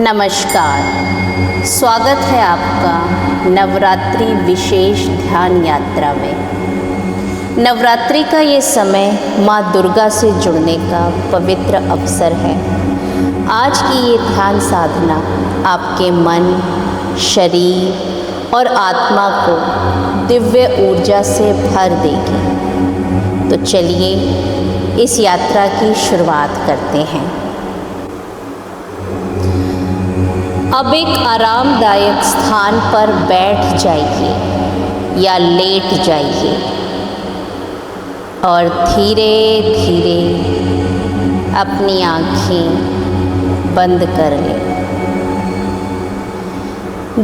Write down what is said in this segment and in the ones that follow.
नमस्कार, स्वागत है आपका नवरात्रि विशेष ध्यान यात्रा में। नवरात्रि का ये समय माँ दुर्गा से जुड़ने का पवित्र अवसर है। आज की ये ध्यान साधना आपके मन, शरीर और आत्मा को दिव्य ऊर्जा से भर देगी। तो चलिए इस यात्रा की शुरुआत करते हैं। अब एक आरामदायक स्थान पर बैठ जाइए या लेट जाइए और धीरे धीरे अपनी आँखें बंद कर लें।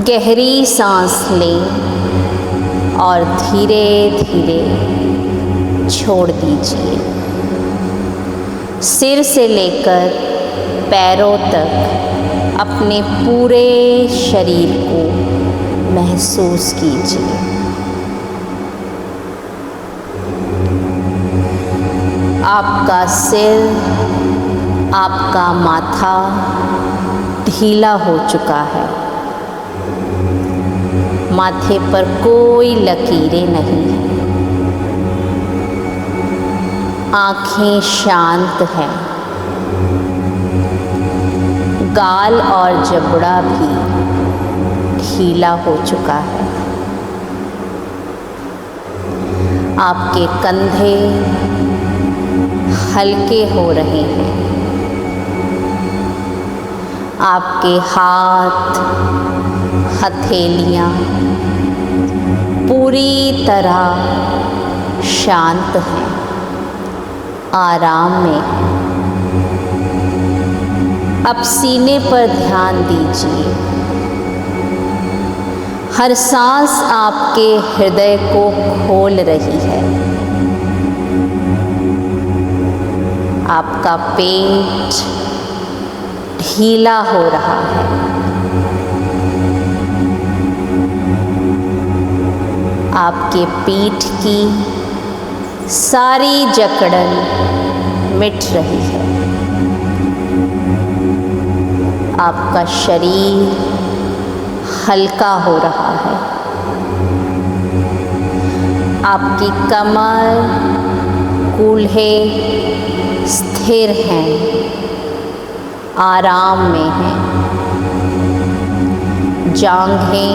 गहरी सांस लें और धीरे धीरे छोड़ दीजिए। सिर से लेकर पैरों तक अपने पूरे शरीर को महसूस कीजिए। आपका सिर, आपका माथा ढीला हो चुका है। माथे पर कोई लकीरें नहीं हैं। आँखें शांत हैं। गाल और जबड़ा भी ढीला हो चुका है। आपके कंधे हल्के हो रहे हैं। आपके हाथ, हथेलियां पूरी तरह शांत हैं, आराम में हैं। अब सीने पर ध्यान दीजिए। हर सांस आपके हृदय को खोल रही है। आपका पेट ढीला हो रहा है। आपके पीठ की सारी जकड़न मिट रही है। आपका शरीर हल्का हो रहा है। आपकी कमर, कूल्हे स्थिर हैं, आराम में हैं। जांघें,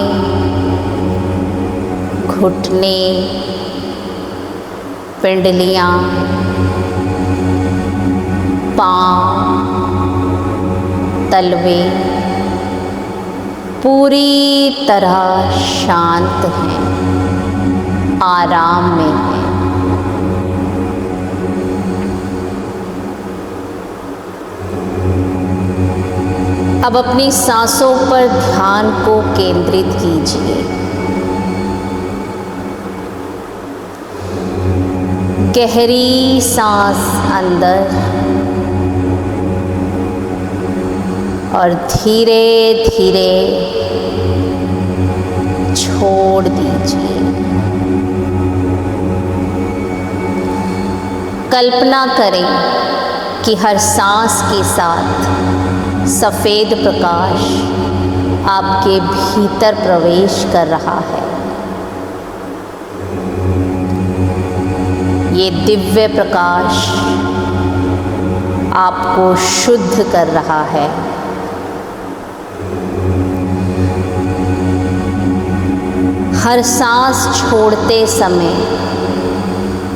घुटने, पिंडलियाँ, पाँव, तलवे पूरी तरह शांत हैं, आराम में हैं। अब अपनी सांसों पर ध्यान को केंद्रित कीजिए। गहरी सांस अंदर और धीरे धीरे छोड़ दीजिए। कल्पना करें कि हर सांस के साथ सफ़ेद प्रकाश आपके भीतर प्रवेश कर रहा है। ये दिव्य प्रकाश आपको शुद्ध कर रहा है। हर सांस छोड़ते समय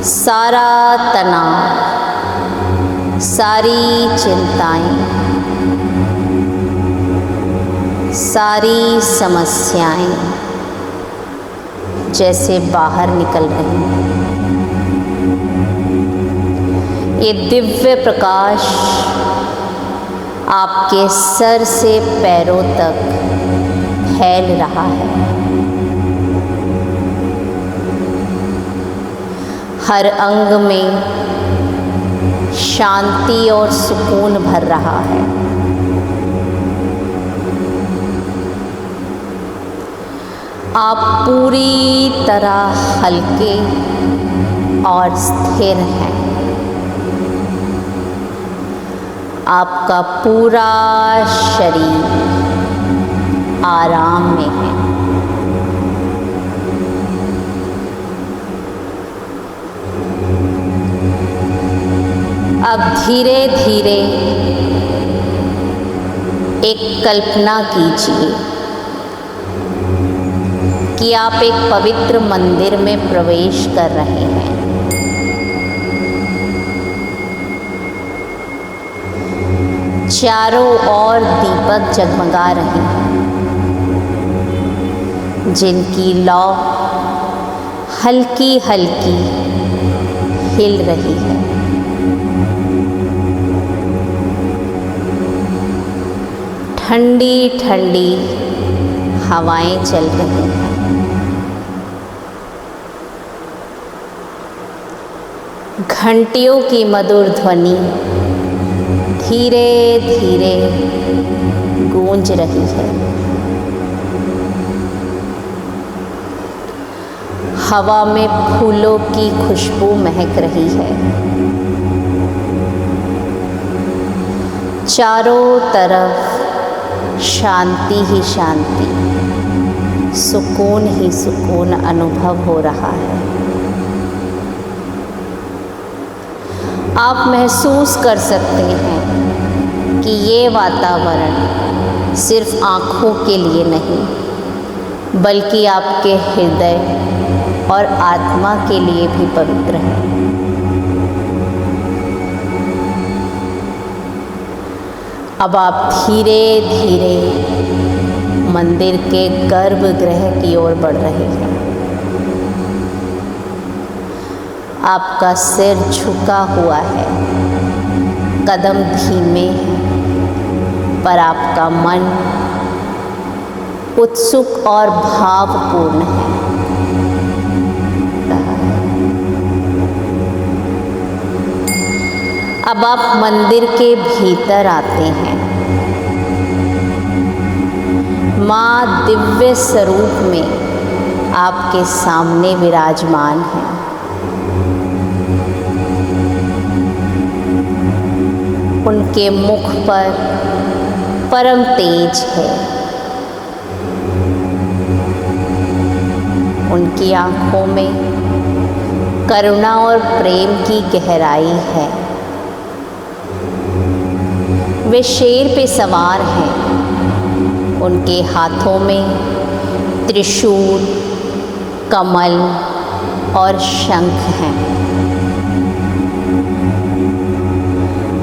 सारा तनाव, सारी चिंताएं, सारी समस्याएं जैसे बाहर निकल रही हैं। ये दिव्य प्रकाश आपके सर से पैरों तक फैल रहा है। हर अंग में शांति और सुकून भर रहा है। आप पूरी तरह हल्के और स्थिर हैं। आपका पूरा शरीर आराम में है। अब धीरे धीरे एक कल्पना कीजिए कि आप एक पवित्र मंदिर में प्रवेश कर रहे हैं। चारों ओर दीपक जगमगा रहे हैं, जिनकी लौ हल्की हल्की हिल रही है। ठंडी ठंडी हवाएं चल रही हैं। घंटियों की मधुर ध्वनि धीरे धीरे गूंज रही है। हवा में फूलों की खुशबू महक रही है। चारों तरफ शांति ही शांति, सुकून ही सुकून अनुभव हो रहा है। आप महसूस कर सकते हैं कि ये वातावरण सिर्फ आँखों के लिए नहीं, बल्कि आपके हृदय और आत्मा के लिए भी पवित्र है। अब आप धीरे धीरे मंदिर के गर्भगृह की ओर बढ़ रहे हैं। आपका सिर झुका हुआ है, कदम धीमे हैं, पर आपका मन उत्सुक और भावपूर्ण है। अब आप मंदिर के भीतर आते हैं। माँ दिव्य स्वरूप में आपके सामने विराजमान है। उनके मुख पर परम तेज है। उनकी आँखों में करुणा और प्रेम की गहराई है। वे शेर पे सवार हैं। उनके हाथों में त्रिशूल, कमल और शंख हैं।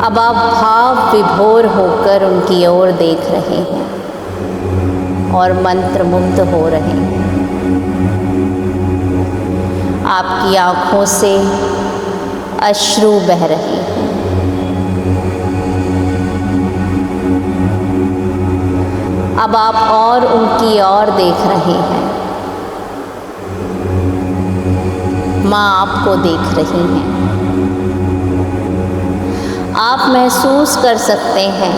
अब आप भाव विभोर होकर उनकी ओर देख रहे हैं और मंत्रमुग्ध हो रहे हैं। आपकी आँखों से अश्रु बह रहे हैं। अब आप और उनकी ओर देख रहे हैं। माँ आपको देख रही हैं। आप महसूस कर सकते हैं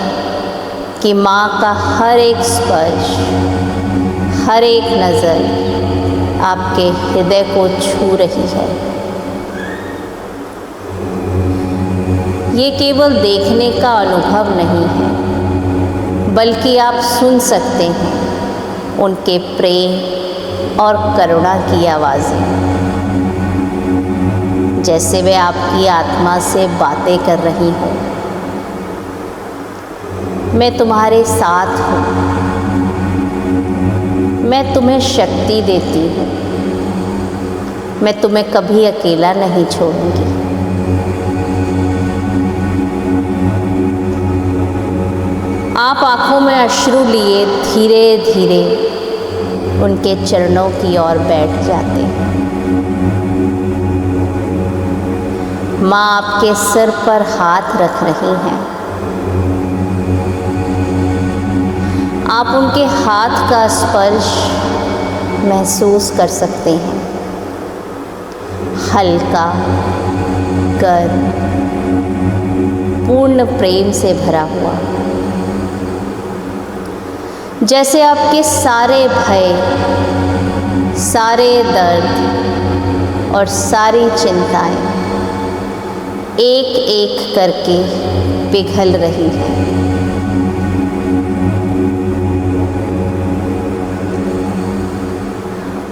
कि माँ का हर एक स्पर्श, हर एक नज़र आपके हृदय को छू रही है। ये केवल देखने का अनुभव नहीं है, बल्कि आप सुन सकते हैं उनके प्रेम और करुणा की आवाज़ें, जैसे वे आपकी आत्मा से बातें कर रही हों। मैं तुम्हारे साथ हूँ, मैं तुम्हें शक्ति देती हूँ, मैं तुम्हें कभी अकेला नहीं छोड़ूंगी। आप आँखों में अश्रु लिए धीरे धीरे उनके चरणों की ओर बैठ जाते हैं। माँ आपके सिर पर हाथ रख रही हैं। आप उनके हाथ का स्पर्श महसूस कर सकते हैं, हल्का, गर्म, पूर्ण प्रेम से भरा हुआ, जैसे आपके सारे भय, सारे दर्द और सारी चिंताएं एक एक करके पिघल रही है।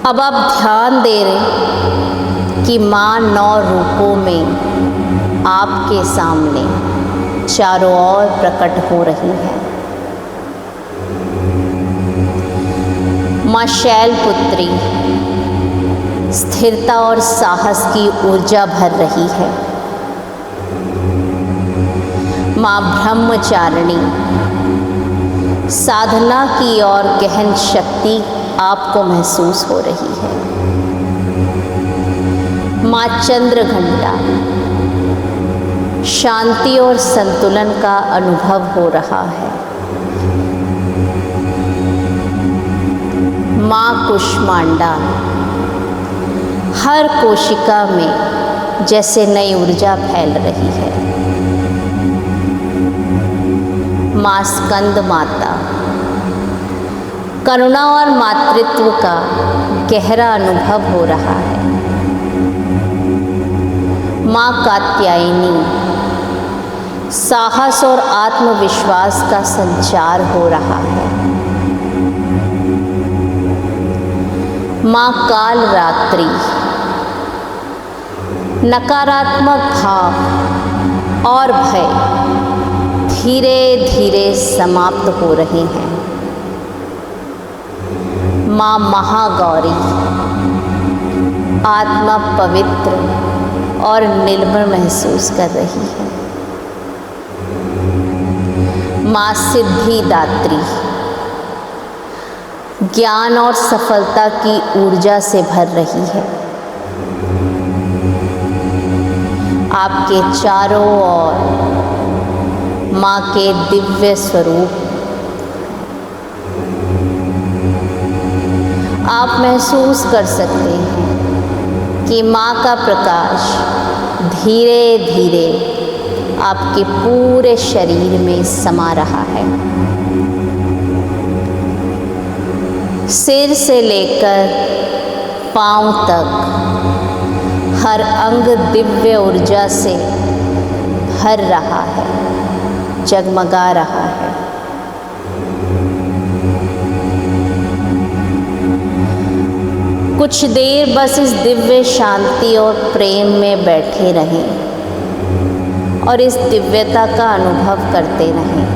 अब आप ध्यान दे रहे कि माँ 9 रूपों में आपके सामने चारों ओर प्रकट हो रही है। माँ शैलपुत्री स्थिरता और साहस की ऊर्जा भर रही है। माँ ब्रह्मचारिणी साधना की और गहन शक्ति आपको महसूस हो रही है। माँ चंद्रघंटा शांति और संतुलन का अनुभव हो रहा है। माँ कुष्मांडा हर कोशिका में जैसे नई ऊर्जा फैल रही है। माँ स्कंद माता करुणा और मातृत्व का गहरा अनुभव हो रहा है। माँ कात्यायनी साहस और आत्मविश्वास का संचार हो रहा है। माँ कालरात्रि नकारात्मक भाव और भय धीरे धीरे समाप्त हो रहे हैं। माँ महागौरी आत्मा पवित्र और निर्मल महसूस कर रही है। माँ सिद्धिदात्री ज्ञान और सफलता की ऊर्जा से भर रही है। आपके चारों ओर माँ के दिव्य स्वरूप आप महसूस कर सकते हैं कि माँ का प्रकाश धीरे धीरे आपके पूरे शरीर में समा रहा है। सिर से लेकर पांव तक हर अंग दिव्य ऊर्जा से भर रहा है, जगमगा रहा है। कुछ देर बस इस दिव्य शांति और प्रेम में बैठे रहें और इस दिव्यता का अनुभव करते रहें।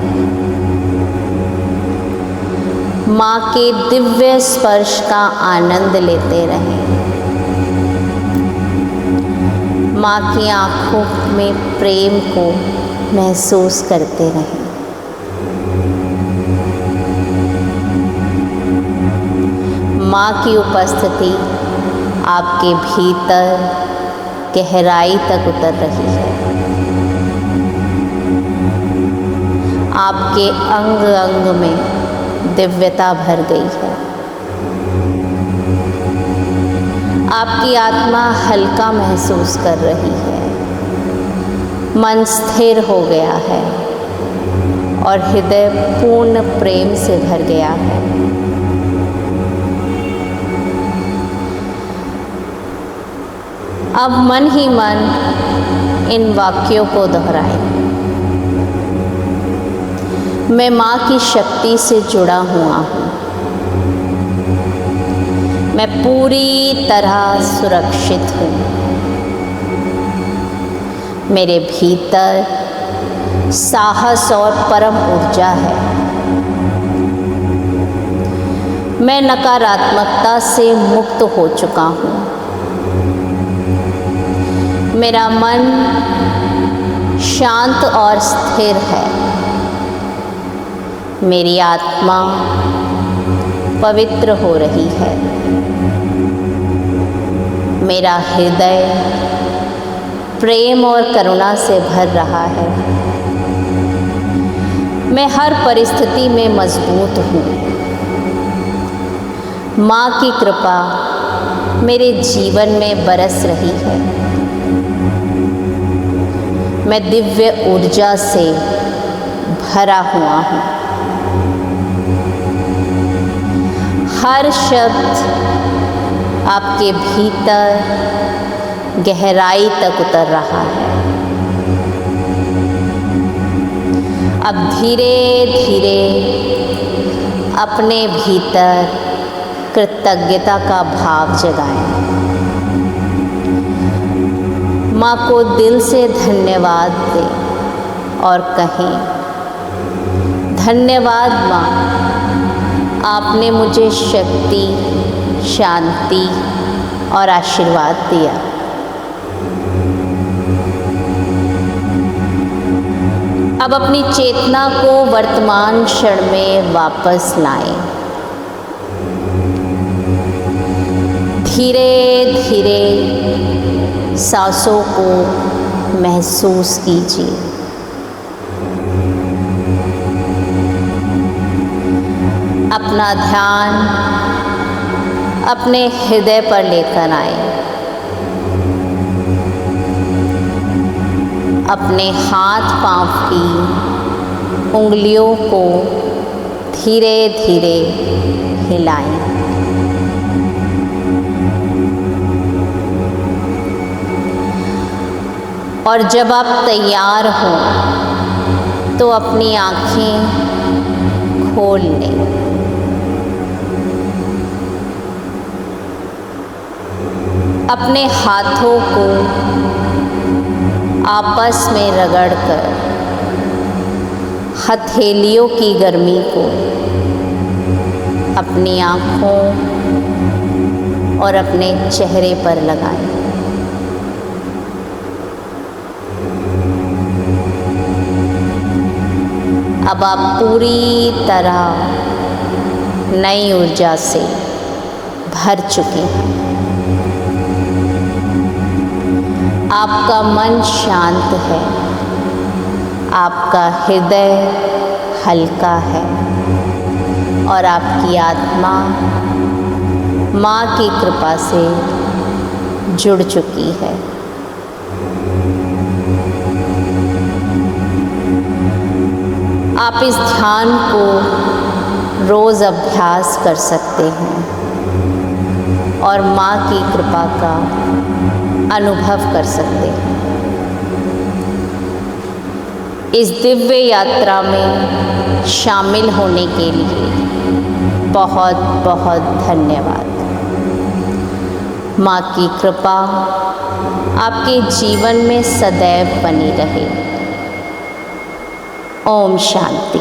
माँ के दिव्य स्पर्श का आनंद लेते रहें। माँ की आँखों में प्रेम को महसूस करते रहें। माँ की उपस्थिति आपके भीतर गहराई तक उतर रही है। आपके अंग अंग में दिव्यता भर गई है। आपकी आत्मा हल्का महसूस कर रही है। मन स्थिर हो गया है और हृदय पूर्ण प्रेम से भर गया है। अब मन ही मन इन वाक्यों को दोहराएं। मैं माँ की शक्ति से जुड़ा हुआ हूँ। मैं पूरी तरह सुरक्षित हूँ। मेरे भीतर साहस और परम ऊर्जा है। मैं नकारात्मकता से मुक्त हो चुका हूँ। मेरा मन शांत और स्थिर है। मेरी आत्मा पवित्र हो रही है। मेरा हृदय प्रेम और करुणा से भर रहा है। मैं हर परिस्थिति में मजबूत हूँ। माँ की कृपा मेरे जीवन में बरस रही है। मैं दिव्य ऊर्जा से भरा हुआ हूँ। हर शब्द आपके भीतर गहराई तक उतर रहा है। अब धीरे धीरे अपने भीतर कृतज्ञता का भाव जगाएं। माँ को दिल से धन्यवाद दें और कहें, धन्यवाद माँ, आपने मुझे शक्ति, शांति और आशीर्वाद दिया। अब अपनी चेतना को वर्तमान क्षण में वापस लाएं। धीरे धीरे सांसों को महसूस कीजिए। अपना ध्यान अपने हृदय पर लेकर आएं। अपने हाथ पांव की उंगलियों को धीरे धीरे हिलाएं। और जब आप तैयार हों तो अपनी आँखें खोल लें। अपने हाथों को आपस में रगड़कर हथेलियों की गर्मी को अपनी आँखों और अपने चेहरे पर लगाएं। अब आप पूरी तरह नई ऊर्जा से भर चुके हैं। आपका मन शांत है, आपका हृदय हल्का है और आपकी आत्मा माँ की कृपा से जुड़ चुकी है। आप इस ध्यान को रोज़ अभ्यास कर सकते हैं और माँ की कृपा का अनुभव कर सकते हैं। इस दिव्य यात्रा में शामिल होने के लिए बहुत बहुत धन्यवाद। माँ की कृपा आपके जीवन में सदैव बनी रहे। ओम शांति।